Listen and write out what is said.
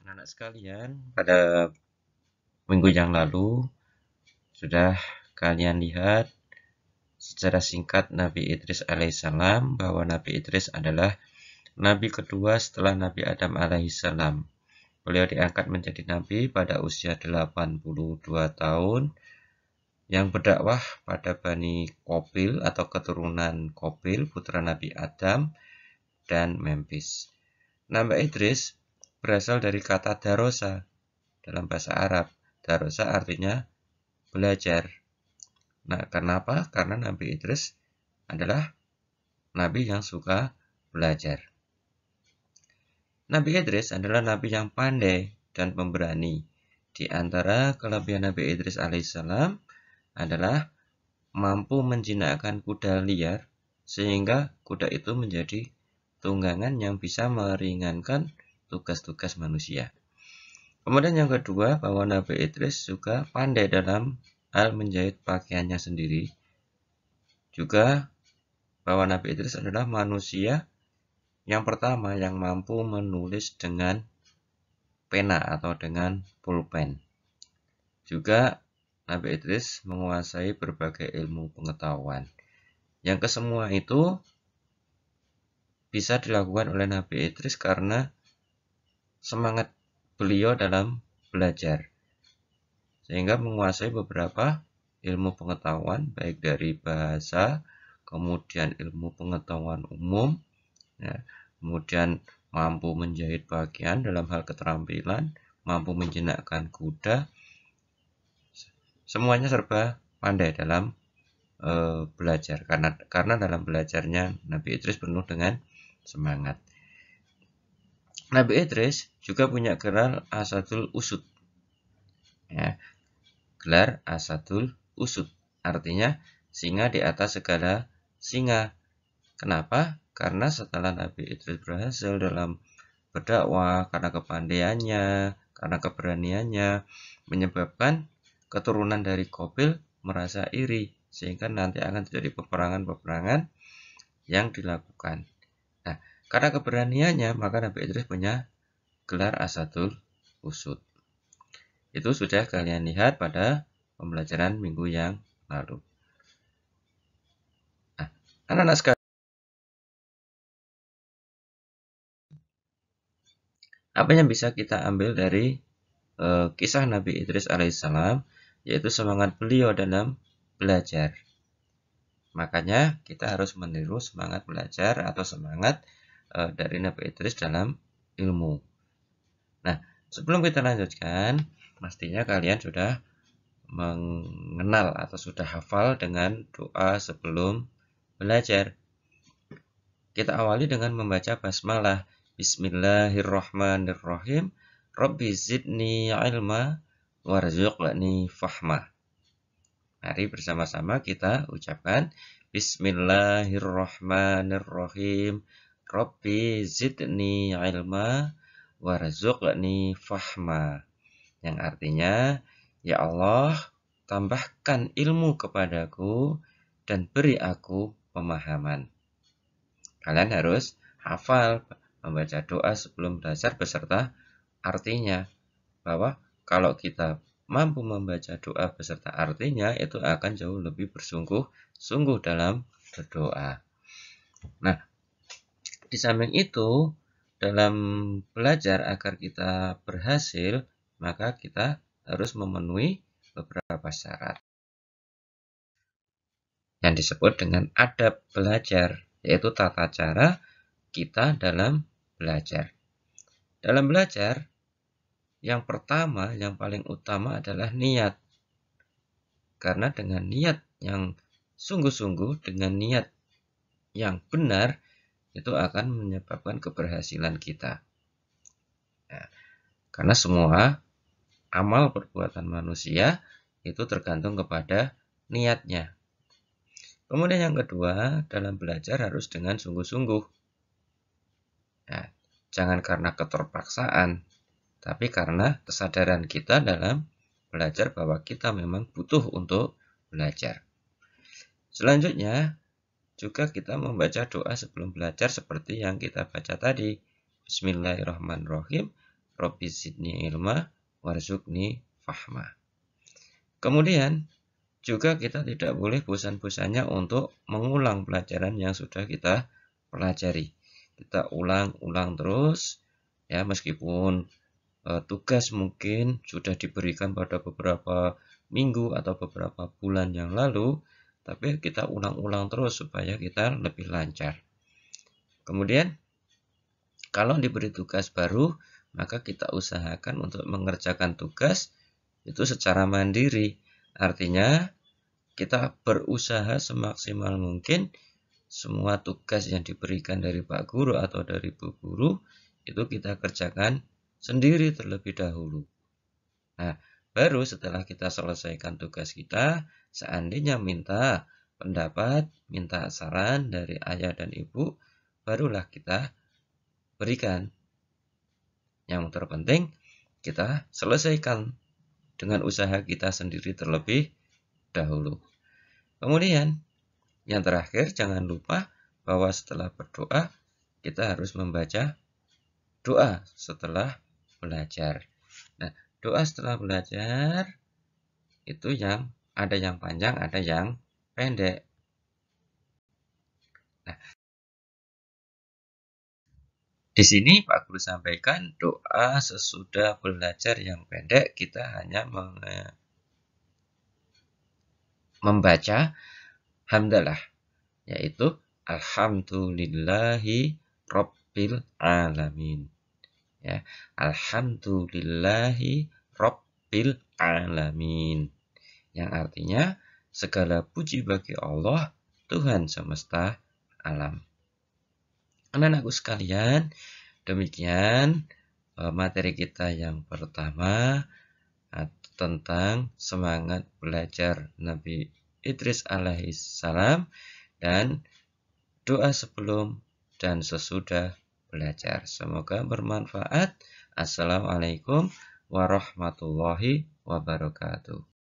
Anak-anak sekalian, pada minggu yang lalu sudah kalian lihat secara singkat Nabi Idris alaihissalam, bahwa Nabi Idris adalah Nabi kedua setelah Nabi Adam alaihissalam. Beliau diangkat menjadi Nabi pada usia 82 tahun yang berdakwah pada Bani Qabil atau keturunan Qabil, putra Nabi Adam dan Memphis. Nama Idris berasal dari kata darosa dalam bahasa Arab. Darosa artinya belajar. Nah, kenapa? Karena Nabi Idris adalah Nabi yang suka belajar. Nabi Idris adalah Nabi yang pandai dan pemberani. Di antara kelebihan Nabi Idris alaihissalam adalah mampu menjinakkan kuda liar sehingga kuda itu menjadi tunggangan yang bisa meringankan tugas-tugas manusia. Kemudian yang kedua, bahwa Nabi Idris juga pandai dalam hal menjahit pakaiannya sendiri. Juga bahwa Nabi Idris adalah manusia yang pertama yang mampu menulis dengan pena atau dengan pulpen. Juga Nabi Idris menguasai berbagai ilmu pengetahuan. Yang kesemua itu bisa dilakukan oleh Nabi Idris karena semangat beliau dalam belajar, sehingga menguasai beberapa ilmu pengetahuan baik dari bahasa, kemudian ilmu pengetahuan umum, ya, kemudian mampu menjahit pakaian dalam hal keterampilan, mampu menjinakkan kuda, semuanya serba pandai dalam belajar karena dalam belajarnya Nabi Idris penuh dengan semangat. Nabi Idris juga punya gelar Asadul Usud. Ya, gelar Asadul Usud artinya singa di atas segala singa. Kenapa? Karena setelah Nabi Idris berhasil dalam berdakwah, karena kepandaiannya, karena keberaniannya, menyebabkan keturunan dari Qabil merasa iri, sehingga nanti akan terjadi peperangan-peperangan yang dilakukan. Nah, karena keberaniannya, maka Nabi Idris punya gelar Asadul Usud. Itu sudah kalian lihat pada pembelajaran minggu yang lalu. Nah, anak-anak sekalian, apa yang bisa kita ambil dari kisah Nabi Idris alaihissalam, yaitu semangat beliau dalam belajar. Makanya kita harus meniru semangat belajar atau semangat dari Nabi Idris dalam ilmu. Nah, sebelum kita lanjutkan, pastinya kalian sudah mengenal atau sudah hafal dengan doa sebelum belajar. Kita awali dengan membaca basmalah. Bismillahirrahmanirrahim. Rabbi zidni ilma warzuqni fahma. Mari bersama-sama kita ucapkan Bismillahirrahmanirrahim. Rabbi zidni ilma warzuqni fahma. Yang artinya, ya Allah, tambahkan ilmu kepadaku dan beri aku pemahaman. Kalian harus hafal membaca doa sebelum belajar beserta artinya, bahwa kalau kita mampu membaca doa beserta artinya, itu akan jauh lebih bersungguh-sungguh dalam berdoa. Nah, di samping itu, dalam belajar agar kita berhasil, maka kita harus memenuhi beberapa syarat yang disebut dengan adab belajar, yaitu tata cara kita dalam belajar. Dalam belajar, yang pertama, yang paling utama adalah niat. Karena dengan niat yang sungguh-sungguh, dengan niat yang benar, itu akan menyebabkan keberhasilan kita. Nah, karena semua amal perbuatan manusia itu tergantung kepada niatnya. Kemudian yang kedua, dalam belajar harus dengan sungguh-sungguh. Nah, jangan karena keterpaksaan, tapi karena kesadaran kita dalam belajar bahwa kita memang butuh untuk belajar. Selanjutnya, juga kita membaca doa sebelum belajar seperti yang kita baca tadi. Bismillahirrahmanirrahim. Rabbi zidni ilma warzuqni fahma. Kemudian juga kita tidak boleh bosan-bosannya untuk mengulang pelajaran yang sudah kita pelajari. Kita ulang-ulang terus ya, meskipun tugas mungkin sudah diberikan pada beberapa minggu atau beberapa bulan yang lalu, tapi kita ulang-ulang terus supaya kita lebih lancar. Kemudian kalau diberi tugas baru, maka kita usahakan untuk mengerjakan tugas itu secara mandiri. Artinya kita berusaha semaksimal mungkin semua tugas yang diberikan dari Pak Guru atau dari Bu Guru itu kita kerjakan sendiri terlebih dahulu. Nah, baru setelah kita selesaikan tugas kita, seandainya minta pendapat, minta saran dari ayah dan ibu, barulah kita berikan. Yang terpenting, kita selesaikan dengan usaha kita sendiri terlebih dahulu. Kemudian, yang terakhir, jangan lupa bahwa setelah berdoa, kita harus membaca doa setelah belajar. Nah, doa setelah belajar itu yang ada yang panjang, ada yang pendek. Nah, di sini Pak Guru sampaikan doa sesudah belajar yang pendek, kita hanya membaca hamdalah, yaitu alhamdulillahi rabbil alamin. Ya, alhamdulillahi rabbil alamin. Yang artinya segala puji bagi Allah, Tuhan semesta alam. Anak-anakku sekalian, demikian materi kita yang pertama tentang semangat belajar Nabi Idris alaihissalam dan doa sebelum dan sesudah belajar. Semoga bermanfaat. Assalamualaikum warahmatullahi wabarakatuh.